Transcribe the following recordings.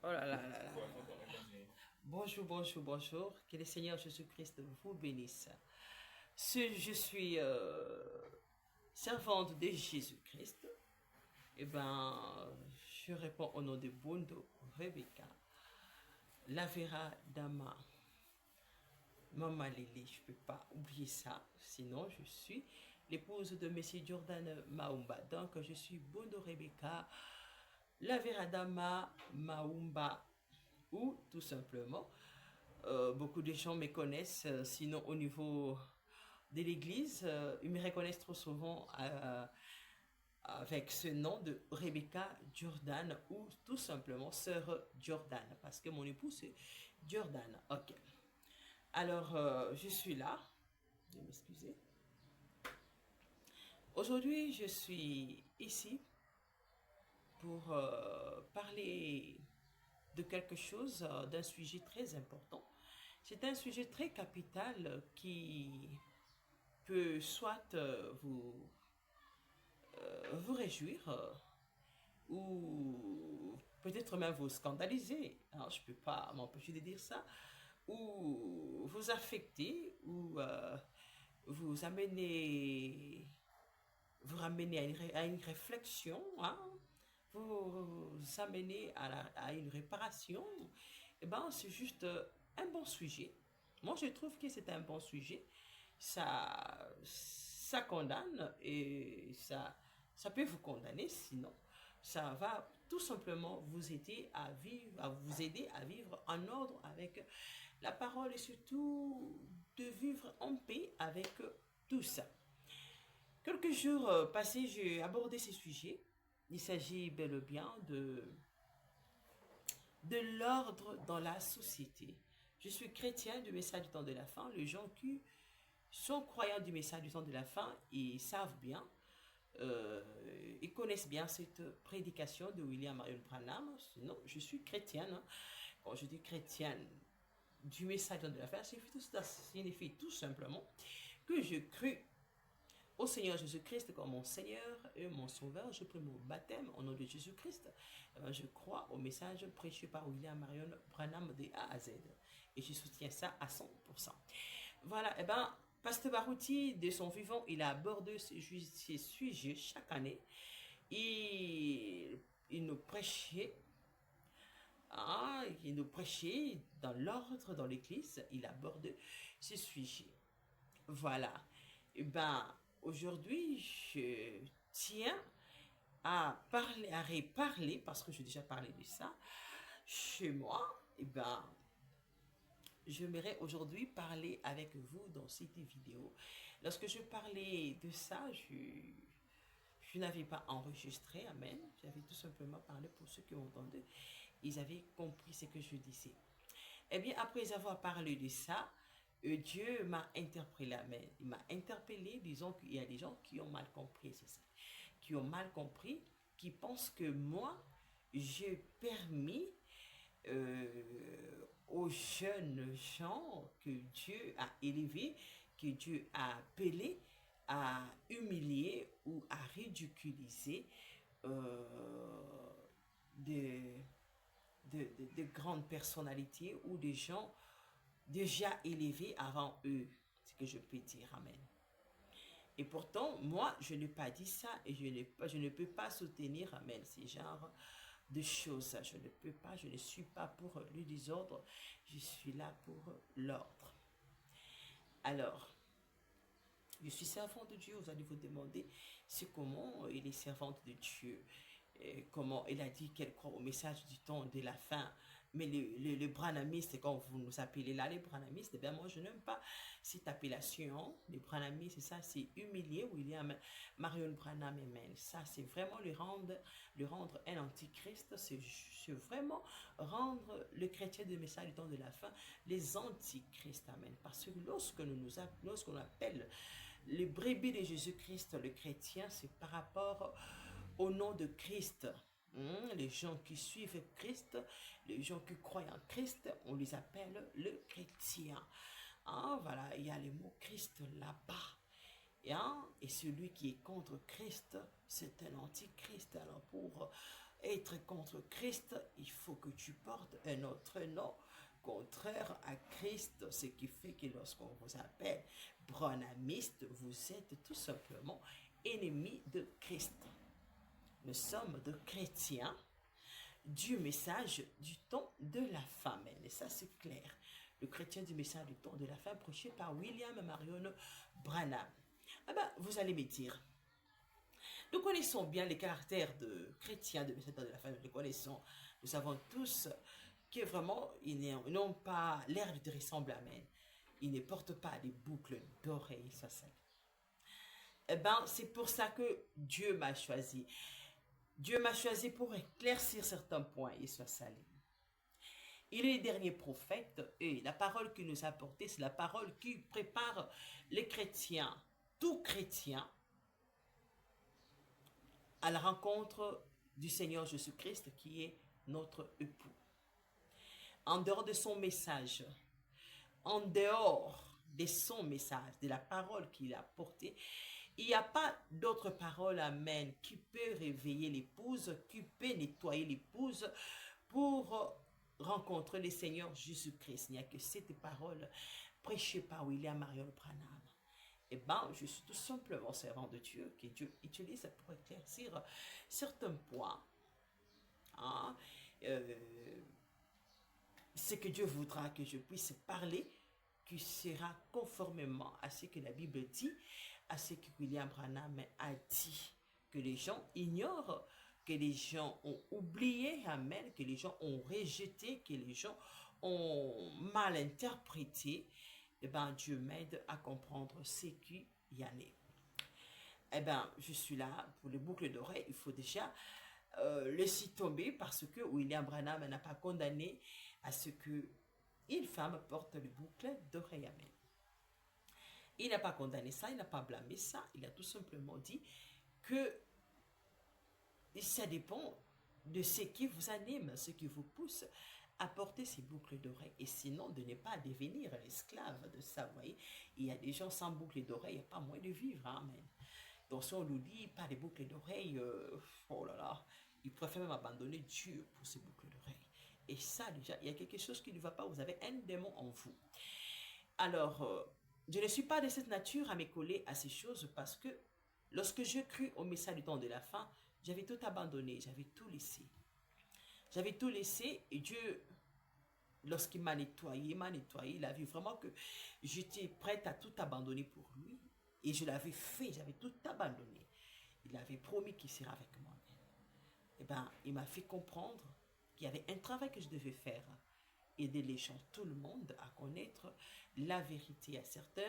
Oh là là là là. Bonjour, bonjour, bonjour. Que le Seigneur Jésus-Christ vous bénisse. Si je suis servante de Jésus-Christ, eh ben, je réponds au nom de Bondo Rebecca, Lavera Dama, Maman Lily. Je ne peux pas oublier ça. Sinon, je suis l'épouse de Monsieur Jordan Maumba. Donc, je suis Bondo Rebecca, Lavera Dama Maumba, ou tout simplement beaucoup de gens me connaissent, sinon au niveau de l'église, ils me reconnaissent trop souvent avec ce nom de Rebecca Jordan ou tout simplement sœur Jordan parce que mon époux c'est Jordan. Ok. Alors, je suis là. Je vais m'excuser. Aujourd'hui, je suis ici pour parler de quelque chose, d'un sujet très important. C'est un sujet très capital qui peut soit vous réjouir ou peut-être même vous scandaliser. Alors, je ne peux pas m'empêcher de dire ça. Ou vous affecter ou vous amener, vous ramener à une réflexion, hein, vous amener à une réparation. Eh ben, c'est juste un bon sujet. Moi, je trouve que c'est un bon sujet. Ça condamne et ça peut vous condamner, sinon ça va tout simplement vous aider à vivre, à vous aider à vivre en ordre avec la parole et surtout de vivre en paix avec tout ça. Quelques jours passés, j'ai abordé ces sujets. Il s'agit bel et bien de l'ordre dans la société. Je suis chrétien du message du temps de la fin. Les gens qui sont croyants du message du temps de la fin, ils savent bien, ils connaissent bien cette prédication de William Marion Branham. Sinon, je suis chrétienne, hein. Quand je dis chrétienne du message du temps de la fin, ça signifie tout simplement que je crus au Seigneur Jésus-Christ comme mon Seigneur et mon Sauveur. Je prie mon baptême au nom de Jésus-Christ. Je crois au message prêché par William Marion Branham de A à Z. Et je soutiens ça à 100%. Voilà, et ben, Pasteur Barouti, de son vivant, il a abordé ces sujets chaque année. Il nous prêchait, hein, il nous prêchait dans l'ordre, dans l'église, il aborde ces sujets. Voilà. Et ben, aujourd'hui, je tiens à parler, à reparler, parce que j'ai déjà parlé de ça, chez moi. Et ben, j'aimerais aujourd'hui parler avec vous dans cette vidéo. Lorsque je parlais de ça, je n'avais pas enregistré, amen. J'avais tout simplement parlé pour ceux qui m'entendaient. Ils avaient compris ce que je disais. Eh bien, après avoir parlé de ça, Dieu m'a interpellé, amen. Il m'a interpellé, disons qu'il y a des gens qui ont mal compris, c'est ça. Qui ont mal compris, qui pensent que moi, j'ai permis aux jeunes gens que Dieu a élevés, que Dieu a appelés à humilier ou à ridiculiser euh, des, de grandes personnalités ou des gens déjà élevés avant eux, ce que je peux dire, amen. Et pourtant, moi, je n'ai pas dit ça et je ne peux pas soutenir, amen, ces genres de choses. Je ne peux pas, je ne suis pas pour le désordre, je suis là pour l'ordre. Alors, je suis servante de Dieu, vous allez vous demander c'est comment il est servante de Dieu, comment elle a dit qu'elle croit au message du temps de la fin. Mais le branamiste, quand vous nous appelez là les branamistes, eh bien moi je n'aime pas cette appellation. Les branamistes, ça c'est humilier William Marion Branham, amen. Ça c'est vraiment le rendre un antichrist, c'est vraiment rendre le chrétien du message du temps de la fin les antichrists, amen. Parce que lorsqu'on appelle les brebis de Jésus-Christ, le chrétien, c'est par rapport au nom de Christ. Les gens qui suivent Christ, les gens qui croient en Christ, on les appelle le chrétien. Voilà, il y a le mot Christ là-bas. Et celui qui est contre Christ, c'est un antichrist. Alors pour être contre Christ, il faut que tu portes un autre nom contraire à Christ, ce qui fait que lorsqu'on vous appelle branhamiste, vous êtes tout simplement ennemi de Christ. Nous sommes de chrétiens du message du temps de la fin. Et ça, c'est clair. Le chrétien du message du temps de la fin, prêché par William Marion Branham. Ah ben, vous allez me dire, nous connaissons bien les caractères de chrétiens de message du temps de la fin, nous les connaissons. Nous savons tous que vraiment, ils n'ont pas l'air de te ressembler, amen. Ils ne portent pas des boucles d'oreilles, ça c'est. Eh bien, c'est pour ça que Dieu m'a choisi. Dieu m'a choisi pour éclaircir certains points, et soit salé. Il est le dernier prophète et la parole qu'il nous a apportée, c'est la parole qui prépare les chrétiens, tout chrétien, à la rencontre du Seigneur Jésus-Christ qui est notre époux. En dehors de son message, en dehors de son message, de la parole qu'il a portée, il n'y a pas d'autre parole, amen, qui peut réveiller l'épouse, qui peut nettoyer l'épouse pour rencontrer le Seigneur Jésus-Christ. Il n'y a que cette parole prêchée par William Marion Branham. Eh bien, je suis tout simplement servant de Dieu, que Dieu utilise pour éclaircir certains points. Hein? Ce que Dieu voudra que je puisse parler, qui sera conformément à ce que la Bible dit, à ce que William Branham a dit, que les gens ignorent, que les gens ont oublié, amen, que les gens ont rejeté, que les gens ont mal interprété. Eh bien, Dieu m'aide à comprendre ce qu'il y en est. Eh bien, je suis là pour les boucles d'oreilles. Il faut déjà laisser tomber parce que William Branham n'a pas condamné à ce que une femme porte les boucles d'oreilles. Amen. Il n'a pas condamné ça, il n'a pas blâmé ça. Il a tout simplement dit que ça dépend de ce qui vous anime, ce qui vous pousse à porter ces boucles d'oreilles. Et sinon, de ne pas devenir l'esclave de ça. Vous voyez, il y a des gens sans boucles d'oreilles, il n'y a pas moyen de vivre. Amen. Donc, si on nous dit pas des boucles d'oreilles, oh là là, ils préfèrent même abandonner Dieu pour ces boucles d'oreilles. Et ça, déjà, il y a quelque chose qui ne va pas. Vous avez un démon en vous. Alors, je ne suis pas de cette nature à me coller à ces choses parce que lorsque je crus au message du temps de la fin, j'avais tout abandonné, j'avais tout laissé. J'avais tout laissé et Dieu, lorsqu'il m'a nettoyé, il a vu vraiment que j'étais prête à tout abandonner pour lui. Et je l'avais fait, j'avais tout abandonné. Il avait promis qu'il serait avec moi. Et bien, il m'a fait comprendre qu'il y avait un travail que je devais faire. Aider les gens, tout le monde, à connaître la vérité. À certains,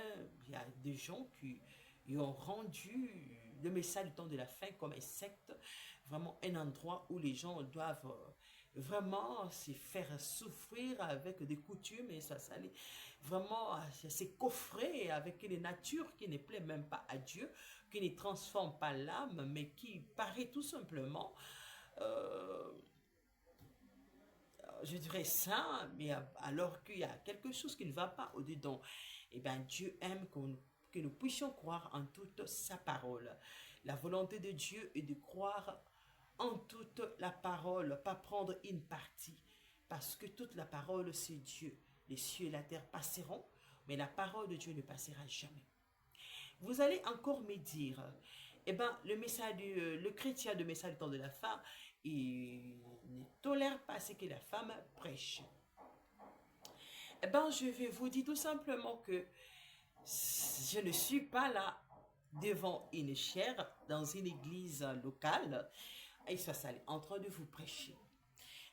il y a des gens qui ont rendu le message du temps de la fin comme un secte, vraiment un endroit où les gens doivent vraiment se faire souffrir avec des coutumes et ça vraiment se coffrer avec une nature qui ne plaît même pas à Dieu, qui ne transforme pas l'âme, mais qui paraît tout simplement je dirais ça, mais alors qu'il y a quelque chose qui ne va pas au-dedans. Eh bien, Dieu aime que nous puissions croire en toute sa parole. La volonté de Dieu est de croire en toute la parole, pas prendre une partie. Parce que toute la parole, c'est Dieu. Les cieux et la terre passeront, mais la parole de Dieu ne passera jamais. Vous allez encore me dire, eh bien, le chrétien de message du temps de la fin, il ne tolère pas ce que la femme prêche. Eh bien, je vais vous dire tout simplement que je ne suis pas là devant une chaire dans une église locale et ça est en train de vous prêcher.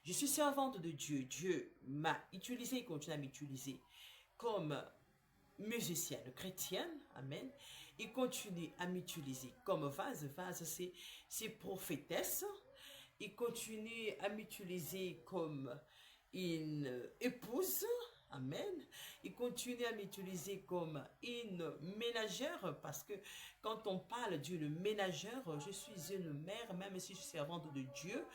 Je suis servante de Dieu. Dieu m'a utilisé et continue à m'utiliser comme musicienne chrétienne, amen. Il continue à m'utiliser comme vase. Vase, c'est prophétesse. Il continue à m'utiliser comme une épouse. Amen. Il continue à m'utiliser comme une ménagère parce que Quand on parle d'une ménagère, je suis une mère, même si je suis servante de Dieu,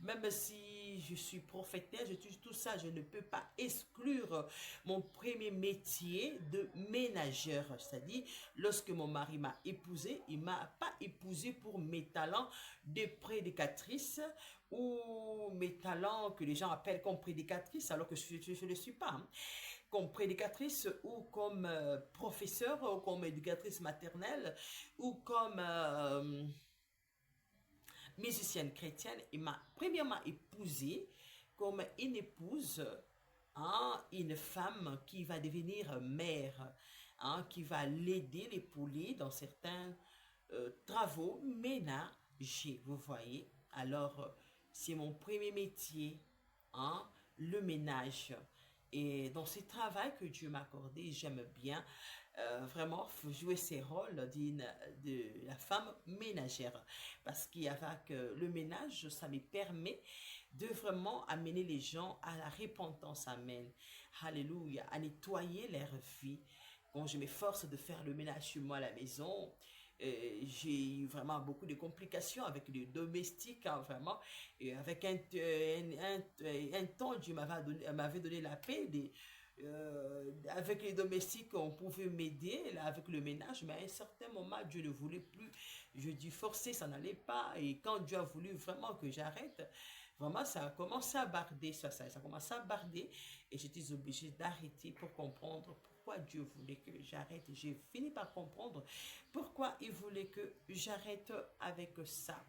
même si je suis prophétesse, tout ça, je ne peux pas exclure mon premier métier de ménagère. C'est-à-dire, lorsque mon mari m'a épousée, il ne m'a pas épousée pour mes talents de prédicatrice ou mes talents que les gens appellent comme prédicatrice, alors que je ne le suis pas. Hein. Comme prédicatrice ou comme professeur ou comme éducatrice maternelle ou comme musicienne chrétienne. Il m'a premièrement épousée comme une épouse, hein, une femme qui va devenir mère, hein, qui va l'aider, l'épauler dans certains travaux ménagers, vous voyez. Alors, c'est mon premier métier, hein, le ménage. Et dans ce travail que Dieu m'a accordé, j'aime bien vraiment jouer ces rôles de la femme ménagère. Parce qu'avec le ménage, ça me permet de vraiment amener les gens à la repentance. Amen. Alléluia. À nettoyer leur vie. Quand je m'efforce de faire le ménage chez moi à la maison, j'ai eu vraiment beaucoup de complications avec les domestiques, hein, vraiment. Et avec un temps, Dieu m'avait donné la paix. Avec les domestiques, on pouvait m'aider avec le ménage, mais à un certain moment, Dieu ne voulait plus. Je dis forcer, ça n'allait pas. Et quand Dieu a voulu vraiment que j'arrête, vraiment, ça a commencé à barder, ça a commencé à barder. Et j'étais obligée d'arrêter pour comprendre pourquoi Dieu voulait que j'arrête. J'ai fini par comprendre pourquoi il voulait que j'arrête avec ça.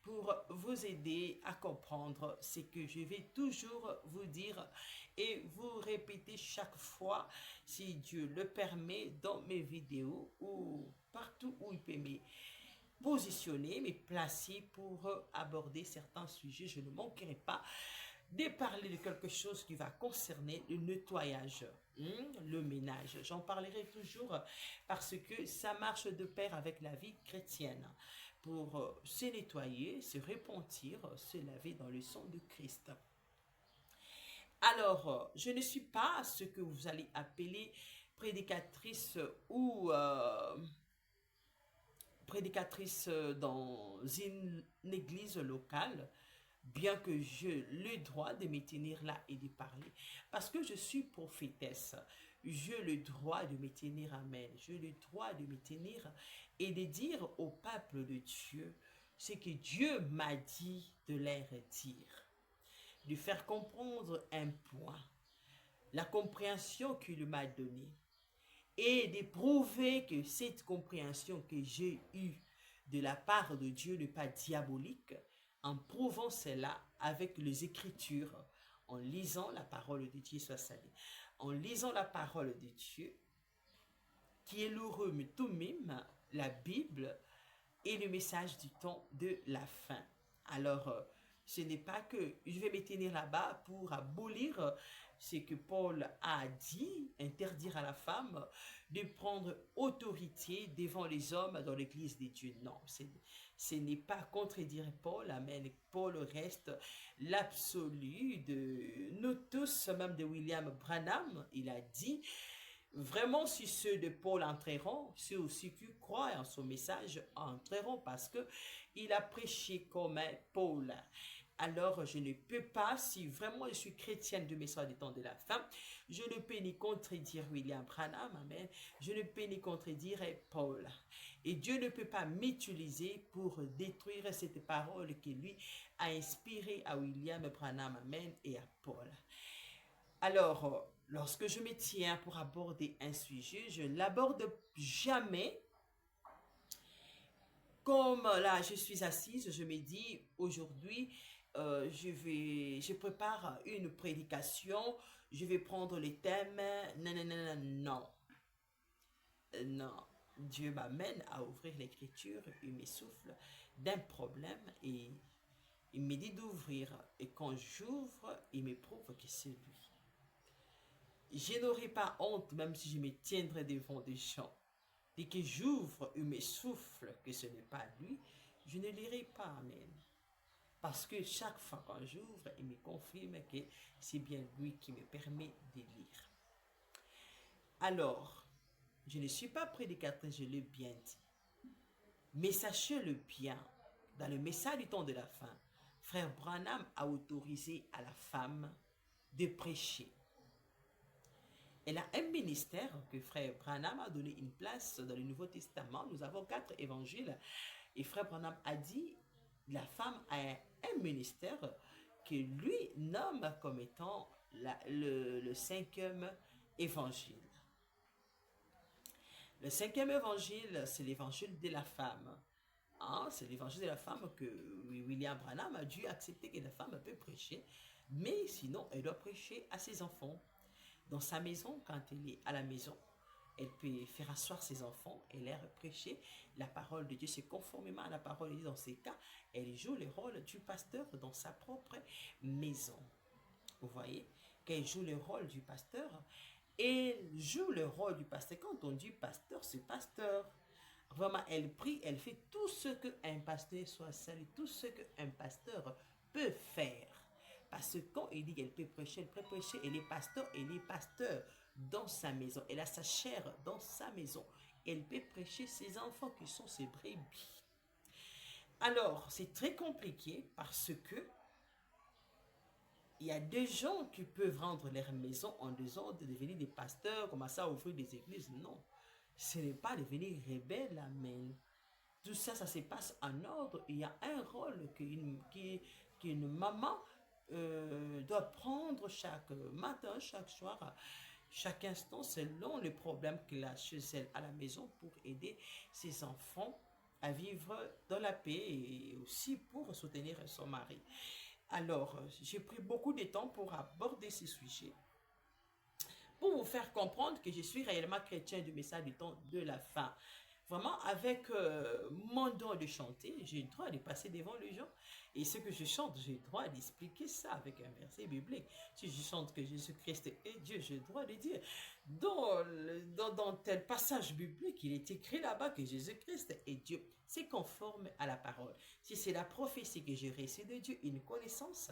Pour vous aider à comprendre ce que je vais toujours vous dire et vous répéter chaque fois, si Dieu le permet, dans mes vidéos ou partout où il peut me positionner, me placer pour aborder certains sujets. Je ne manquerai pas de parler de quelque chose qui va concerner le nettoyage, le ménage. J'en parlerai toujours parce que ça marche de pair avec la vie chrétienne. Pour se nettoyer, se repentir, se laver dans le sang de Christ. Alors, je ne suis pas ce que vous allez appeler prédicatrice ou prédicatrice dans une église locale, bien que j'ai le droit de me tenir là et de parler. Parce que je suis prophétesse, j'ai le droit de me tenir, amen. J'ai le droit de me tenir et de dire au peuple de Dieu ce que Dieu m'a dit de leur dire. De faire comprendre un point, la compréhension qu'il m'a donnée. Et de prouver que cette compréhension que j'ai eue de la part de Dieu n'est pas diabolique, en prouvant cela avec les Écritures, en lisant la parole de Dieu, soit salué, en lisant la parole de Dieu, qui est l'heureux, mais tout même, la Bible et le message du temps de la fin. Alors, ce n'est pas que je vais me tenir là-bas pour abolir ce que Paul a dit, interdire à la femme de prendre autorité devant les hommes dans l'église des dieux. Non, ce n'est pas contredire Paul, amen. Paul reste l'absolu de nous tous, même de William Branham. Il a dit, vraiment, si ceux de Paul entreront, ceux aussi qui croient en son message entreront parce que il a prêché comme Paul. Alors, je ne peux pas, si vraiment je suis chrétienne de message des temps de la fin, je ne peux ni contredire William Branham, amen. Je ne peux ni contredire Paul. Et Dieu ne peut pas m'utiliser pour détruire cette parole qui lui a inspiré à William Branham, amen, et à Paul. Alors, lorsque je me tiens pour aborder un sujet, je ne l'aborde jamais comme là, je suis assise, je me dis, aujourd'hui, je prépare une prédication, je vais prendre les thèmes, non, non, non, non, non. Non, Dieu m'amène à ouvrir l'écriture, il m'essouffle d'un problème et il me dit d'ouvrir. Et quand j'ouvre, il me prouve que c'est lui. Je n'aurai pas honte, même si je me tiendrai devant des gens. Dès que j'ouvre, il me souffle que ce n'est pas lui, je ne lirai pas, amen. Parce que chaque fois quand j'ouvre, il me confirme que c'est bien lui qui me permet de lire. Alors, je ne suis pas prédicatrice, je l'ai bien dit. Mais sachez-le bien, dans le message du temps de la fin, frère Branham a autorisé à la femme de prêcher. Elle a un ministère que frère Branham a donné une place dans le Nouveau Testament. Nous avons 4 évangiles. Et frère Branham a dit, la femme a un ministère que lui nomme comme étant le 5e évangile. Le 5e évangile, c'est l'évangile de la femme. Hein, c'est l'évangile de la femme que William Branham a dû accepter que la femme peut prêcher, mais sinon elle doit prêcher à ses enfants. Dans sa maison, quand elle est à la maison, elle peut faire asseoir ses enfants et leur prêcher la parole de Dieu. C'est conformément à la parole de Dieu. Dans ces cas, elle joue le rôle du pasteur dans sa propre maison. Vous voyez, qu'elle joue le rôle du pasteur. Elle joue le rôle du pasteur. Quand on dit pasteur, c'est pasteur. Vraiment, elle prie, elle fait tout ce qu'un pasteur soit salut, tout ce qu'un pasteur peut faire. Parce que quand il dit qu'elle peut prêcher, elle est pasteur dans sa maison. Elle a sa chair dans sa maison. Elle peut prêcher ses enfants qui sont ses brebis. Alors, c'est très compliqué parce que il y a des gens qui peuvent rendre leur maison en disant de devenir des pasteurs, commencer à ouvrir des églises. Non, ce n'est pas devenir rebelle, amen. Tout ça, ça se passe en ordre. Il y a un rôle qu'une maman doit prendre chaque matin, chaque soir, chaque instant, selon le problème qu'elle a chez elle à la maison pour aider ses enfants à vivre dans la paix et aussi pour soutenir son mari. Alors, j'ai pris beaucoup de temps pour aborder ce sujet, pour vous faire comprendre que je suis réellement chrétien du message du temps de la fin. Vraiment, avec mon don de chanter, j'ai le droit de passer devant les gens. Et ce que je chante, j'ai le droit d'expliquer ça avec un verset biblique. Si je chante que Jésus-Christ est Dieu, j'ai le droit de dire. Dans tel passage biblique, il est écrit là-bas que Jésus-Christ est Dieu. C'est conforme à la parole. Si c'est la prophétie que j'ai reçue de Dieu, une connaissance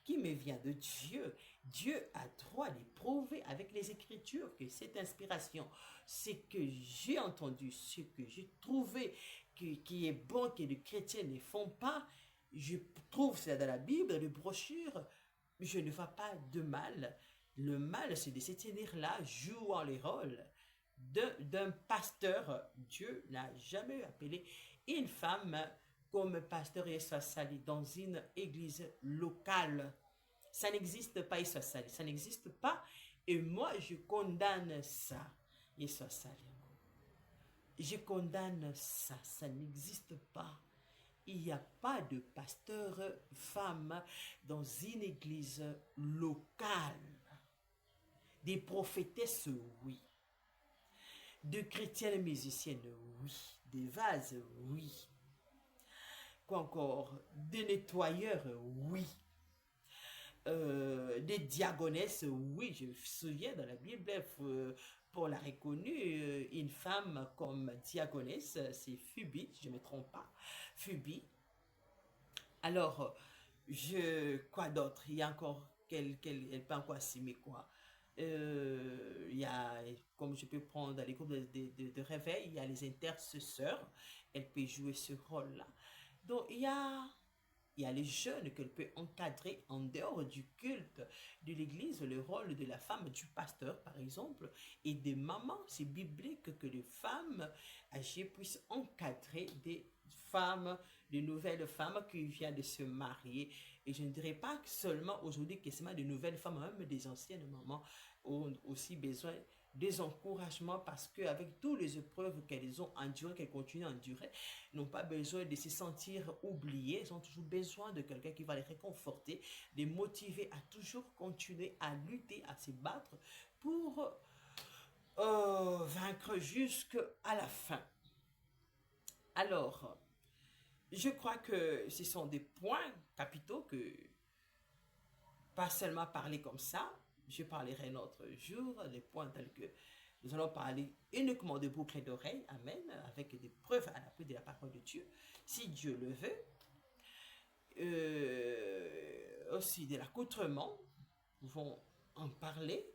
qui me vient de Dieu, Dieu a droit de prouver avec les Écritures que cette inspiration, ce que j'ai entendu, ce que j'ai trouvé qui est bon, que les chrétiens ne font pas, je trouve ça dans la Bible, dans les brochures, je ne vois pas de mal. Le mal, c'est de se tenir là, jouant les rôles d'un pasteur. Dieu n'a jamais appelé une femme comme pasteur et soit sali dans une église locale. Ça n'existe pas, et soit sali. Ça n'existe pas. Et moi, je condamne ça. Et soit sali. Je condamne ça. Ça n'existe pas. Il n'y a pas de pasteur femme dans une église locale. Des prophétesses, oui. De chrétiennes musiciennes, oui. Des vases, oui. Quoi encore? Des nettoyeurs, oui. Des diagonesses, oui. Je me souviens dans la Bible, Paul a reconnu une femme comme diagonesse, c'est Phubie, je ne me trompe pas. Phubie. Alors, quoi d'autre? Il y a encore elle peut encore assumer quoi? Il y a, comme je peux prendre dans les groupes de réveil, il y a les intercesseurs, elle peut jouer ce rôle-là. Donc, il y a les jeunes qu'elle peut encadrer en dehors du culte de l'église, le rôle de la femme, du pasteur par exemple, et des mamans. C'est biblique que les femmes âgées puissent encadrer des femmes, de nouvelles femmes qui viennent de se marier. Et je ne dirais pas seulement aujourd'hui que c'est de nouvelles femmes, même des anciennes mamans ont aussi besoin des encouragements parce qu'avec toutes les épreuves qu'elles ont endurées, qu'elles continuent à endurer, n'ont pas besoin de se sentir oubliées, elles ont toujours besoin de quelqu'un qui va les réconforter, les motiver à toujours continuer à lutter, à se battre pour vaincre jusqu'à la fin. Alors, je crois que ce sont des points capitaux que, pas seulement parler comme ça, je parlerai un autre jour, des points tels que nous allons parler uniquement de boucles d'oreilles, amen, avec des preuves à l'appui de la parole de Dieu, si Dieu le veut. Aussi de l'accoutrement, nous vont en parler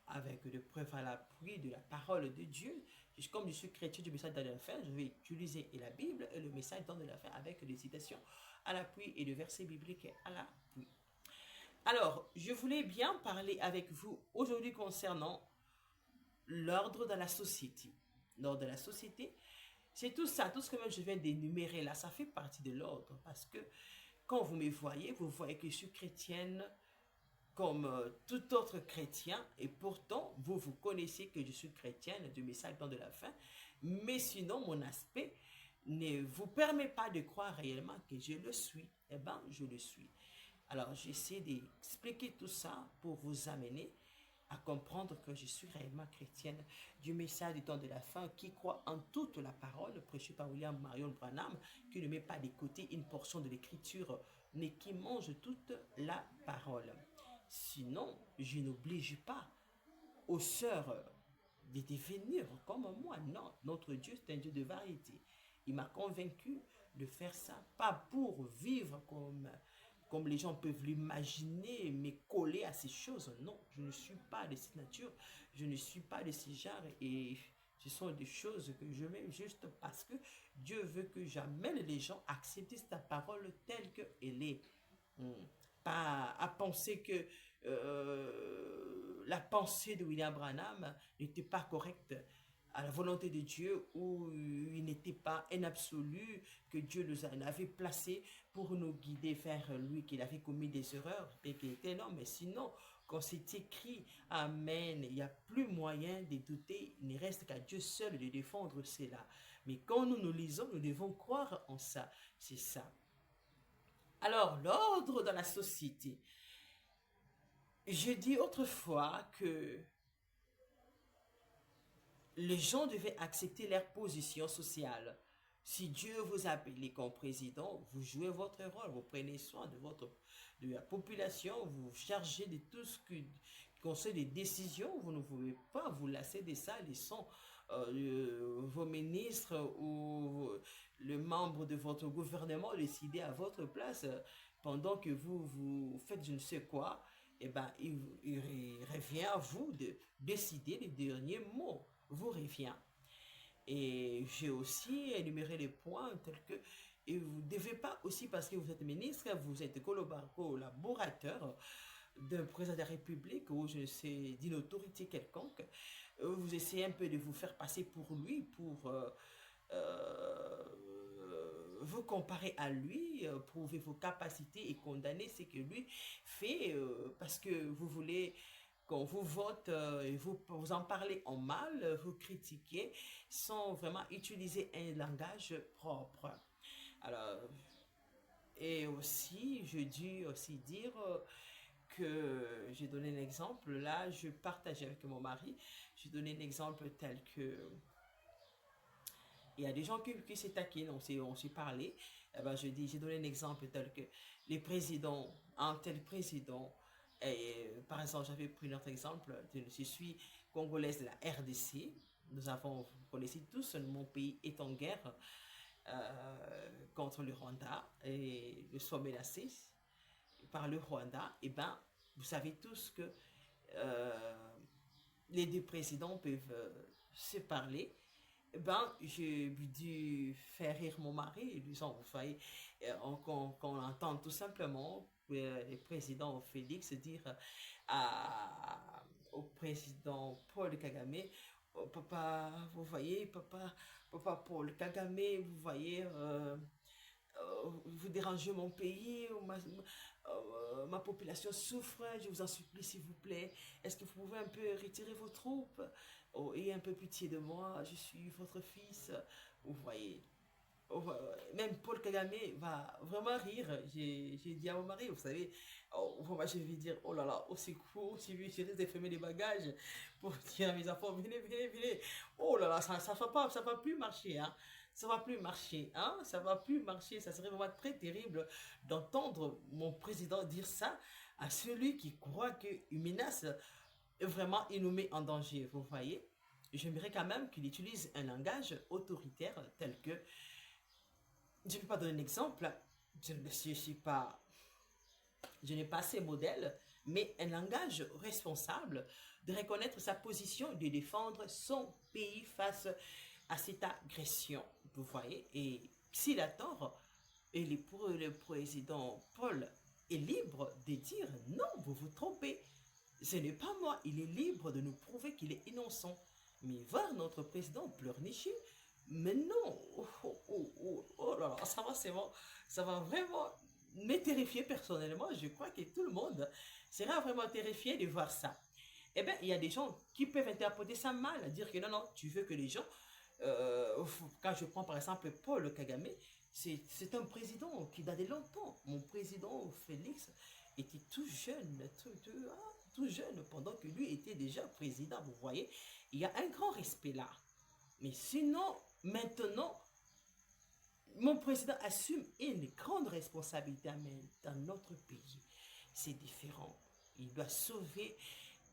avec des preuves à l'appui de la parole de Dieu. Comme je suis chrétien du message dans la fin, je vais utiliser la Bible et le message dans la fin avec des citations à l'appui et des versets bibliques à l'appui. Alors, je voulais bien parler avec vous aujourd'hui concernant l'ordre dans la société. L'ordre de la société, c'est tout ça, tout ce que je viens d'énumérer là, ça fait partie de l'ordre parce que quand vous voyez que je suis chrétienne comme tout autre chrétien et pourtant vous connaissez que je suis chrétienne du message de la fin, mais sinon mon aspect ne vous permet pas de croire réellement que je le suis. Eh bien, je le suis. Alors, j'essaie d'expliquer tout ça pour vous amener à comprendre que je suis réellement chrétienne du message du temps de la fin qui croit en toute la parole prêchée par William Marion Branham, qui ne met pas de côté une portion de l'écriture, mais qui mange toute la parole. Sinon, je n'oblige pas aux sœurs de devenir comme moi. Non, notre Dieu, c'est un Dieu de variété. Il m'a convaincu de faire ça, pas pour vivre comme les gens peuvent l'imaginer, mais coller à ces choses. Non, je ne suis pas de cette nature, je ne suis pas de ce genre et ce sont des choses que je mets juste parce que Dieu veut que j'amène les gens à accepter sa parole telle qu'elle est. Pas à penser que la pensée de William Branham n'était pas correcte à la volonté de Dieu ou il n'était pas un absolu que Dieu nous avait placé pour nous guider vers lui, qu'il avait commis des erreurs et qu'il était non, mais sinon quand c'est écrit Amen, il n'y a plus moyen de douter, il ne reste qu'à Dieu seul de défendre cela. Mais quand nous nous lisons, nous devons croire en ça, c'est ça. Alors, l'ordre dans la société. J'ai dit autrefois que les gens devaient accepter leur position sociale. Si Dieu vous a appelé comme président, vous jouez votre rôle, vous prenez soin de la population, vous chargez de tout ce qui concerne des décisions, vous ne pouvez pas vous lasser de ça, laissons vos ministres ou le membre de votre gouvernement décider à votre place pendant que vous faites je ne sais quoi, et ben il revient à vous de décider les derniers mots, vous revient. Et j'ai aussi énuméré les points tels que et vous ne devez pas aussi, parce que vous êtes ministre, vous êtes collaborateur d'un président de la République ou je ne sais, d'une autorité quelconque, vous essayez un peu de vous faire passer pour lui, pour euh, vous comparer à lui, prouver vos capacités et condamner ce que lui fait parce que vous voulez qu'on vous vote et vous en parlez en mal, vous critiquez sans vraiment utiliser un langage propre. Alors, et aussi, je dû aussi dire que j'ai donné un exemple, là je partageais avec mon mari, j'ai donné un exemple tel que il y a des gens qui se taquinent, on s'est parlé, eh ben, j'ai donné un exemple tel que les présidents, un tel président, et, par exemple j'avais pris notre exemple, je suis congolaise de la RDC, nous avons, vous connaissez tous, mon pays est en guerre contre le Rwanda et nous sommes menacés par le Rwanda, et ben vous savez tous que euh, les deux présidents peuvent se parler. Eh ben, j'ai dû faire rire mon mari, et disant, vous voyez, qu'on entend tout simplement le président Félix dire au président Paul Kagame, oh, papa, vous voyez, papa Paul Kagame, vous voyez, vous dérangez mon pays, ma population souffre, je vous en supplie s'il vous plaît, est-ce que vous pouvez un peu retirer vos troupes? Oh, ayez un peu pitié de moi, je suis votre fils, vous voyez. Oh, même Paul Kagame va vraiment rire. J'ai dit à mon mari, vous savez, oh, moi je vais dire, oh là là, au secours, si je risque de fermer les bagages pour dire à mes enfants, venez, venez, venez. Oh là là, ça va plus marcher, hein. Ça va plus marcher, hein. Ça va plus marcher. Ça serait vraiment très terrible d'entendre mon président dire ça à celui qui croit qu'il menace vraiment, il nous met en danger, vous voyez. J'aimerais quand même qu'il utilise un langage autoritaire tel que je ne peux pas donner un exemple, je ne suis pas, je n'ai pas ces modèles, mais un langage responsable de reconnaître sa position, de défendre son pays face à cette agression. Vous voyez, et s'il a tort, et le président Paul est libre de dire non, vous vous trompez. Ce n'est pas moi, il est libre de nous prouver qu'il est innocent. Mais voir notre président pleurnicher, mais non, oh là là, ça va vraiment me terrifier personnellement. Je crois que tout le monde sera vraiment terrifié de voir ça. Eh bien, il y a des gens qui peuvent interpréter ça mal, dire que non, non, tu veux que les gens, quand je prends par exemple Paul Kagame, c'est un président qui date de longtemps. Mon président Félix était tout jeune, tout jeune, pendant que lui était déjà président. Vous voyez, il y a un grand respect là. Mais sinon, maintenant, mon président assume une grande responsabilité dans notre pays. C'est différent. Il doit sauver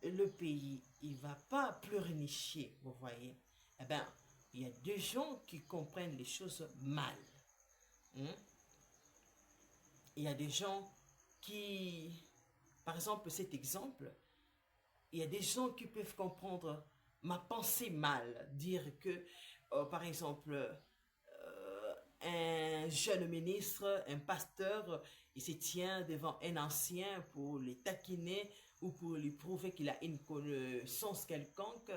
le pays. Il ne va pas pleurnicher, vous voyez. Eh bien, il y a des gens qui comprennent les choses mal. Hein? Il y a des gens qui, par exemple, cet exemple, il y a des gens qui peuvent comprendre ma pensée mal, dire que, par exemple, un jeune ministre, un pasteur, il se tient devant un ancien pour les taquiner ou pour lui prouver qu'il a une connaissance quelconque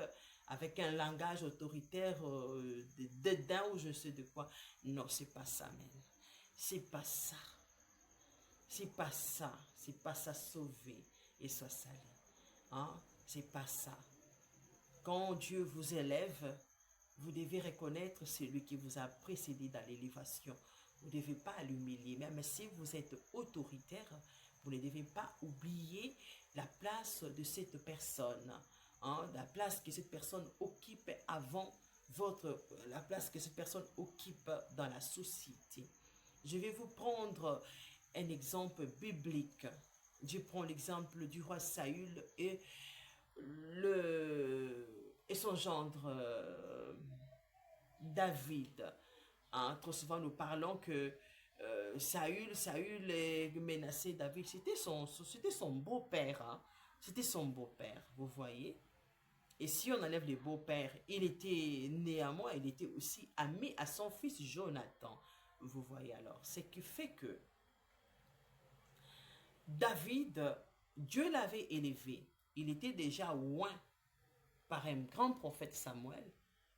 avec un langage autoritaire de dédain ou je sais de quoi. Non, c'est pas ça, même. C'est pas ça. C'est pas ça. C'est pas ça sauver et soit salé. Hein? C'est pas ça. Quand Dieu vous élève, vous devez reconnaître celui qui vous a précédé dans l'élévation. Vous ne devez pas l'humilier. Même si vous êtes autoritaire, vous ne devez pas oublier la place de cette personne. Hein? La place que cette personne occupe avant la place que cette personne occupe dans la société. Je vais vous prendre un exemple biblique. Je prends l'exemple du roi Saül et son gendre David. Hein, trop souvent nous parlons que Saül est menacé David. C'était son beau-père. Hein. C'était son beau-père, vous voyez. Et si on enlève les beaux-pères, il était aussi ami à son fils Jonathan. Vous voyez alors, ce qui fait que David, Dieu l'avait élevé. Il était déjà loin par un grand prophète Samuel,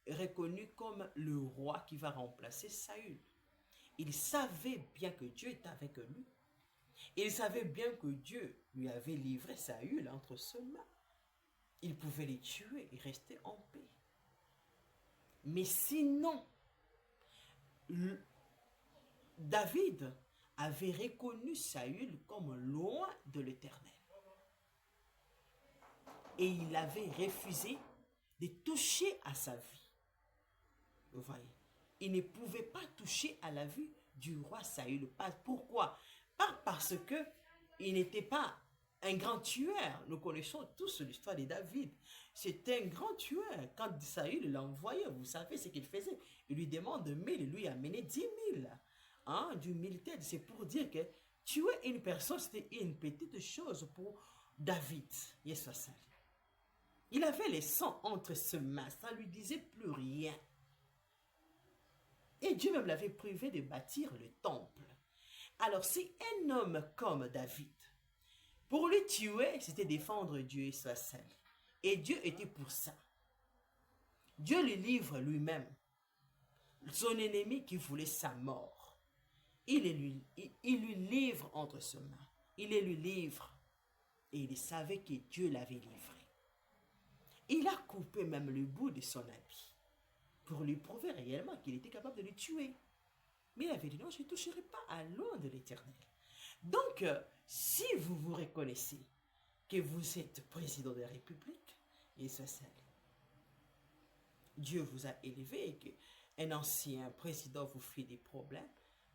reconnu comme le roi qui va remplacer Saül. Il savait bien que Dieu était avec lui. Il savait bien que Dieu lui avait livré Saül entre ses mains. Il pouvait les tuer et rester en paix. Mais sinon, David avait reconnu Saül comme loin de l'Éternel. Et il avait refusé de toucher à sa vie. Vous voyez, il ne pouvait pas toucher à la vie du roi Saül. Pourquoi? Pas parce que il n'était pas un grand tueur. Nous connaissons tous l'histoire de David. C'était un grand tueur. Quand Saül l'a envoyé, vous savez ce qu'il faisait. Il lui demande 1000, il lui a amené 10 000. Hein, du militaire. C'est pour dire que tuer une personne, c'était une petite chose pour David. Il avait le sang entre ses mains. Ça ne lui disait plus rien. Et Dieu même l'avait privé de bâtir le temple. Alors, si un homme comme David, pour le tuer, c'était défendre Dieu et sa seul. Et Dieu était pour ça. Dieu lui livre lui-même, son ennemi qui voulait sa mort. Il lui livre entre ses mains. Il le lui livre. Et il savait que Dieu l'avait livré. Il a coupé même le bout de son habit pour lui prouver réellement qu'il était capable de le tuer. Mais il avait dit non, je ne toucherai pas à l'eau de l'Éternel. Donc, si vous vous reconnaissez que vous êtes président de la République, et ça c'est Dieu vous a élevé et qu'un ancien président vous fait des problèmes,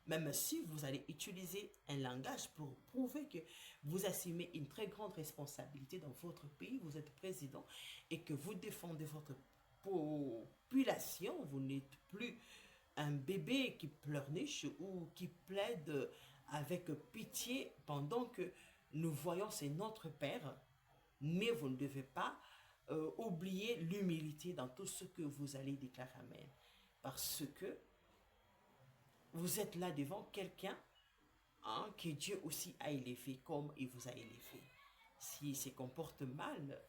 même si vous allez utiliser un langage pour prouver que vous assumez une très grande responsabilité dans votre pays, vous êtes président et que vous défendez votre population, vous n'êtes plus un bébé qui pleurniche ou qui plaide avec pitié pendant que nous voyons, c'est notre Père, mais vous ne devez pas oublier l'humilité dans tout ce que vous allez déclarer. Amen. Parce que vous êtes là devant quelqu'un que Dieu aussi a élevé comme il vous a élevé. S'il se comporte mal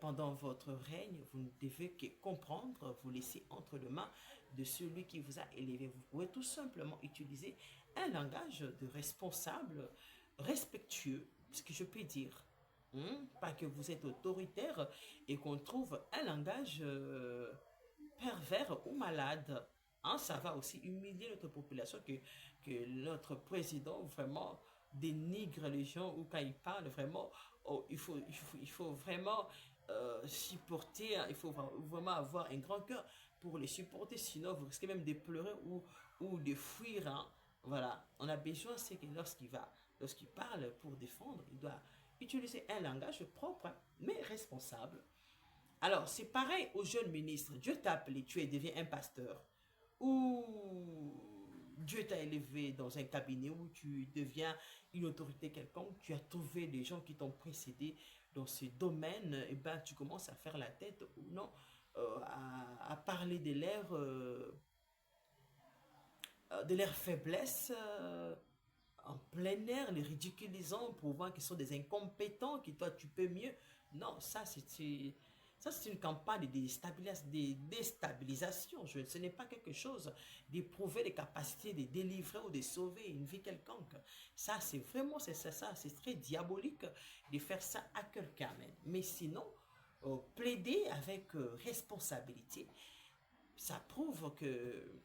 pendant votre règne, vous ne devez que comprendre, vous laisser entre les mains de celui qui vous a élevé. Vous pouvez tout simplement utiliser un langage de responsable, respectueux, ce que je peux dire. Pas que vous êtes autoritaire et qu'on trouve un langage pervers ou malade. Ça va aussi humilier notre population que notre président vraiment dénigre les gens ou quand il parle vraiment, il faut vraiment supporter, il faut vraiment avoir un grand cœur pour les supporter, sinon vous risquez même de pleurer ou de fuir. Voilà, on a besoin, c'est que lorsqu'il parle pour défendre, il doit utiliser un langage propre, mais responsable. Alors, c'est pareil aux jeunes ministres. Dieu t'a appelé, tu es devenu un pasteur. Ou Dieu t'a élevé dans un cabinet où tu deviens une autorité quelconque. Tu as trouvé des gens qui t'ont précédé dans ce domaine. Et ben, tu commences à faire la tête ou non, à parler de leur faiblesse en plein air, les ridiculisant, prouvant qu'ils sont des incompétents, que toi tu peux mieux. Non, ça, c'est une campagne de déstabilisation. Ce n'est pas quelque chose d'éprouver les capacités de délivrer ou de sauver une vie quelconque. Ça, c'est vraiment, c'est très diabolique de faire ça à quelqu'un. Mais sinon, plaider avec responsabilité, ça prouve que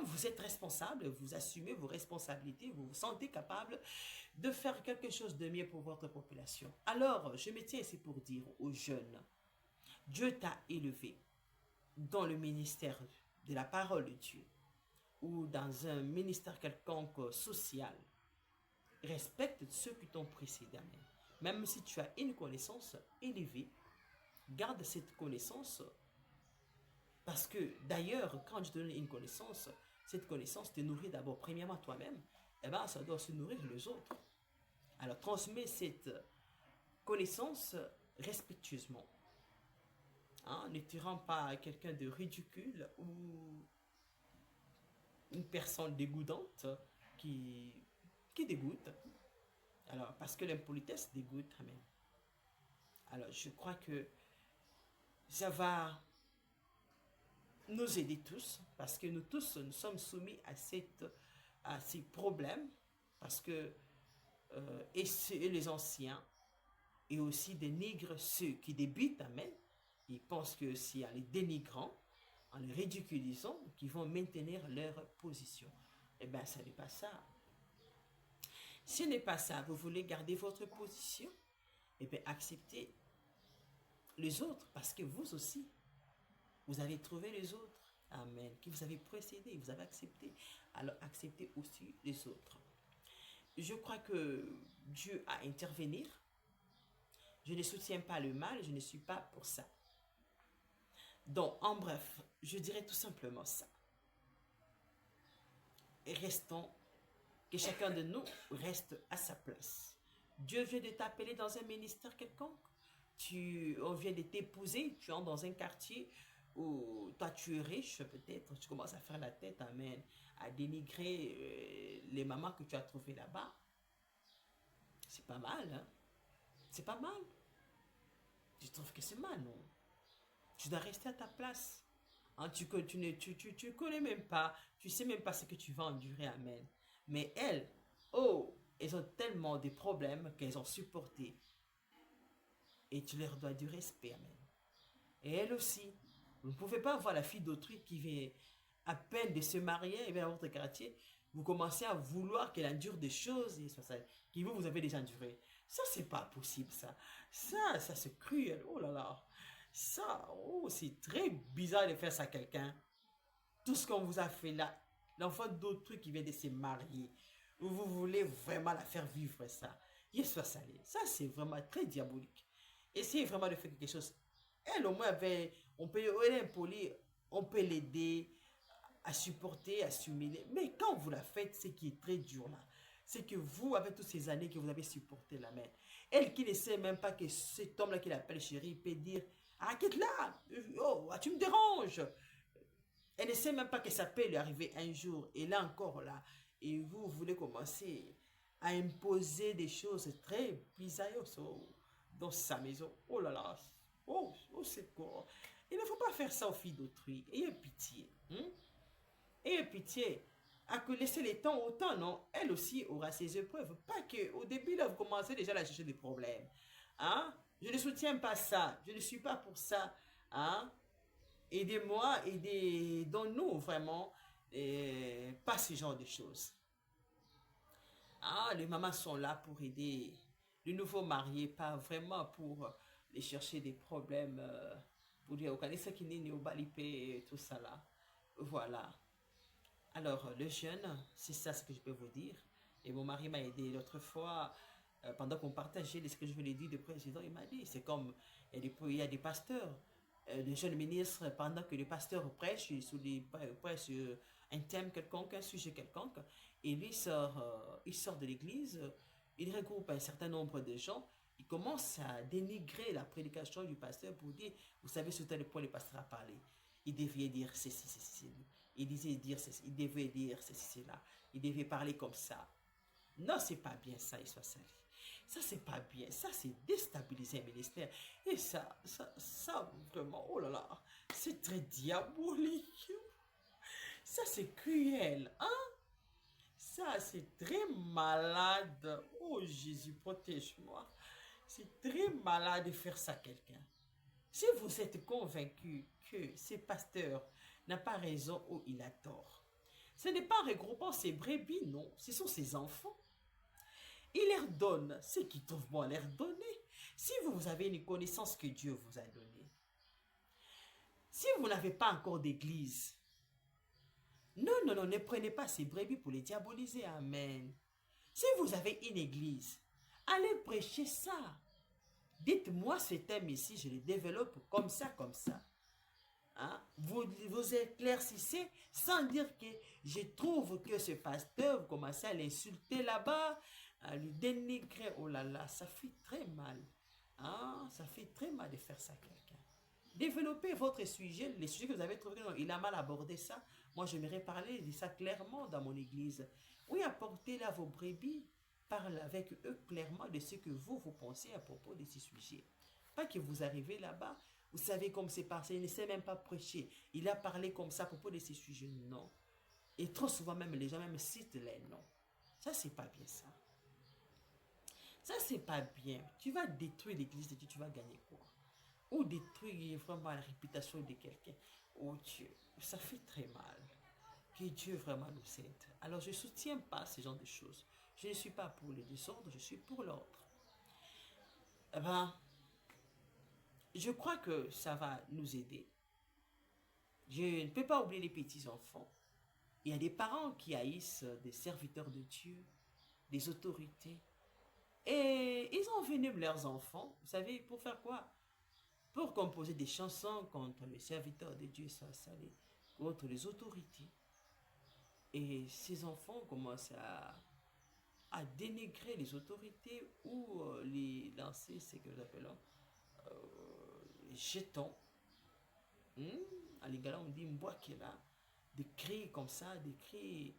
vous êtes responsable, vous assumez vos responsabilités, vous vous sentez capable de faire quelque chose de mieux pour votre population. Alors, je me tiens ici pour dire aux jeunes, Dieu t'a élevé dans le ministère de la parole de Dieu ou dans un ministère quelconque social. Respecte ceux qui t'ont précédé. Même si tu as une connaissance élevée, garde cette connaissance parce que d'ailleurs, quand je te donne une connaissance, cette connaissance te nourrit d'abord premièrement toi-même, et bien ça doit se nourrir les autres. Alors transmets cette connaissance respectueusement. Ne te rends pas quelqu'un de ridicule ou une personne dégoûtante qui dégoûte. Alors, parce que l'impolitesse dégoûte. Amen. Alors, je crois que ça va nous aider tous, parce que nous tous, nous sommes soumis à ces problèmes, parce que et les anciens, et aussi dénigrent ceux qui débutent, amen. Ils pensent que c'est en les dénigrant, en les ridiculisant, qu'ils vont maintenir leur position. Eh bien, ça n'est pas ça. Ce n'est pas ça. Vous voulez garder votre position? Eh bien, acceptez les autres, parce que vous aussi, vous avez trouvé les autres. Amen. Qui vous avez précédé, vous avez accepté. Alors, acceptez aussi les autres. Je crois que Dieu a intervenir. Je ne soutiens pas le mal, je ne suis pas pour ça. Donc, en bref, je dirais tout simplement ça. Et restons, que chacun de nous reste à sa place. Dieu vient de t'appeler dans un ministère quelconque. On vient de t'épouser, tu entres dans un quartier où toi tu es riche, peut-être, tu commences à faire la tête, amen, à dénigrer les mamans que tu as trouvées là-bas. C'est pas mal, hein? C'est pas mal. Je trouve que c'est mal, non? Tu dois rester à ta place. Tu connais même pas, tu sais même pas ce que tu vas endurer, amen. Mais elles, elles ont tellement de problèmes qu'elles ont supporté. Et tu leur dois du respect, amen. Et elles aussi, vous ne pouvez pas voir la fille d'autrui qui vient à peine de se marier et vient dans votre quartier, vous commencez à vouloir qu'elle endure des choses et ça, qui vous avez déjà enduré. Ça, c'est pas possible, ça. Ça, c'est cruel. Oh là là. Ça, c'est très bizarre de faire ça à quelqu'un. Tout ce qu'on vous a fait là, l'enfant d'autrui qui vient de se marier, vous voulez vraiment la faire vivre ça. Yes, ça, c'est vraiment très diabolique. Essayez vraiment de faire quelque chose. Elle, au moins, elle est impolie, on peut l'aider à supporter, à s'humilier. Mais quand vous la faites, c'est qui est très dur là. c'est que vous, avec toutes ces années que vous avez supporté la mère, elle qui ne sait même pas que cet homme-là qui l'appelle chéri peut dire, arrête là, oh, tu me déranges. Elle ne sait même pas que ça peut lui arriver un jour, et là encore là, et vous voulez commencer à imposer des choses très bizarres dans sa maison. Oh là là, c'est quoi? Il ne faut pas faire ça aux filles d'autrui. Ayez pitié. Ayez pitié. À que laisser les temps au temps, non? Elle aussi aura ses épreuves. Pas que au début, là, vous commencez déjà à chercher des problèmes. Hein? Je ne soutiens pas ça. Je ne suis pas pour ça. Hein? Aidez-moi, aidez-nous vraiment. Pas ce genre de choses. Ah, les mamans sont là pour aider les nouveaux mariés, pas vraiment pour les chercher des problèmes, pour dire, au Canada, qui n'est au Balipé, tout ça là. Voilà. Alors, le jeune, c'est ça ce que je peux vous dire. Et mon mari m'a aidé l'autre fois, pendant qu'on partageait ce que je venais de dire de président, il m'a dit, c'est comme, il y a des pasteurs, les jeunes ministres, pendant que les pasteurs prêchent, prêchent un thème quelconque, un sujet quelconque, et lui il sort de l'église, il regroupe un certain nombre de gens, il commence à dénigrer la prédication du pasteur pour dire, vous savez, sur tel point le pasteur a parlé. Il devait dire ceci, ceci, il disait dire ceci, il devait dire ceci, cela. Il devait parler comme ça. Non, c'est pas bien ça, il soit sali. Ça, c'est pas bien. Ça, c'est déstabiliser un ministère. Et ça, vraiment, oh là là, c'est très diabolique. Ça, c'est cruel, hein? Ça, c'est très malade. Oh, Jésus, protège-moi. C'est très malade de faire ça à quelqu'un. Si vous êtes convaincu que ce pasteur n'a pas raison ou il a tort, ce n'est pas en regroupant ses brebis, non, ce sont ses enfants. Il leur donne ce qu'il trouve bon à leur donner. Si vous avez une connaissance que Dieu vous a donnée, si vous n'avez pas encore d'église, non, non, non, ne prenez pas ces brebis pour les diaboliser, amen. Si vous avez une église, allez prêcher ça. Dites-moi ce thème ici, je le développe comme ça, comme ça. Hein? Vous éclaircissez sans dire que je trouve que ce pasteur, vous commencez à l'insulter là-bas, à lui dénigrer. Oh là là, ça fait très mal. Hein? Ça fait très mal de faire ça à quelqu'un. Développez votre sujet, les sujets que vous avez trouvés, il a mal abordé ça. Moi, j'aimerais parler de ça clairement dans mon église. Oui, apportez là vos brebis. Parle avec eux clairement de ce que vous pensez à propos de ces sujets. Pas que vous arrivez là-bas, vous savez comme c'est passé, il ne sait même pas prêcher. Il a parlé comme ça à propos de ces sujets. Non. Et trop souvent même, les gens même citent les noms. Ça, c'est pas bien ça. Ça, c'est pas bien. Tu vas détruire l'église de Dieu, tu vas gagner quoi? Ou détruire vraiment la réputation de quelqu'un. Oh Dieu, ça fait très mal. Que Dieu vraiment nous aide. Alors, je ne soutiens pas ce genre de choses. Je ne suis pas pour le désordre, je suis pour l'ordre. Eh ben, je crois que ça va nous aider. Je ne peux pas oublier les petits-enfants. Il y a des parents qui haïssent des serviteurs de Dieu, des autorités. Et ils ont venu leurs enfants, vous savez, pour faire quoi? Pour composer des chansons contre les serviteurs de Dieu, contre les autorités. Et ces enfants commencent dénigrer les autorités ou les lancer, ce que nous appelons jetons. À l'égala, on dit mbouakela, des cris comme ça, des cris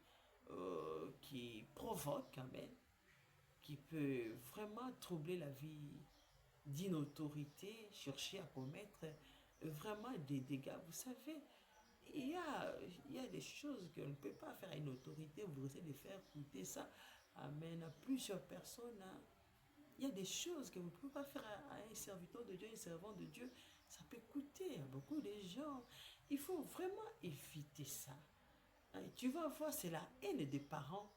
qui provoquent, amen, qui peut vraiment troubler la vie d'une autorité, chercher à commettre vraiment des dégâts. Vous savez, il y a des choses qu'on ne peut pas faire à une autorité. Vous essayez de faire coûter ça, amen, à plusieurs personnes. Hein. Il y a des choses que vous ne pouvez pas faire à un serviteur de Dieu, un servant de Dieu. Ça peut coûter à beaucoup de gens. Il faut vraiment éviter ça. Et tu vas voir, c'est la haine des parents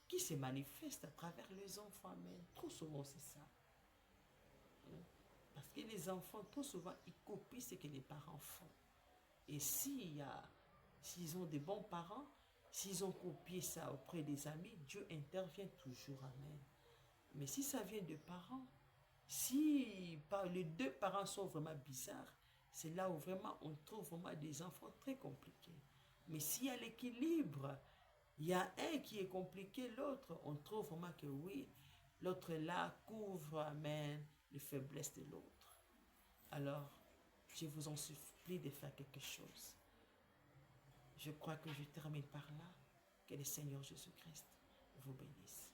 qui se manifeste à travers les enfants. Mais trop souvent, c'est ça. Parce que les enfants, trop souvent, ils copient ce que les parents font. Et s'ils ont des bons parents, s'ils ont copié ça auprès des amis, Dieu intervient toujours. Amen. Mais si ça vient de parents, si les deux parents sont vraiment bizarres, c'est là où vraiment on trouve vraiment des enfants très compliqués. Mais s'il y a l'équilibre, Il y a un qui est compliqué, l'autre, on trouve vraiment que oui, l'autre là couvre, amen, les faiblesses de l'autre. Alors, je vous en supplie de faire quelque chose. Je crois que je termine par là. Que le Seigneur Jésus-Christ vous bénisse.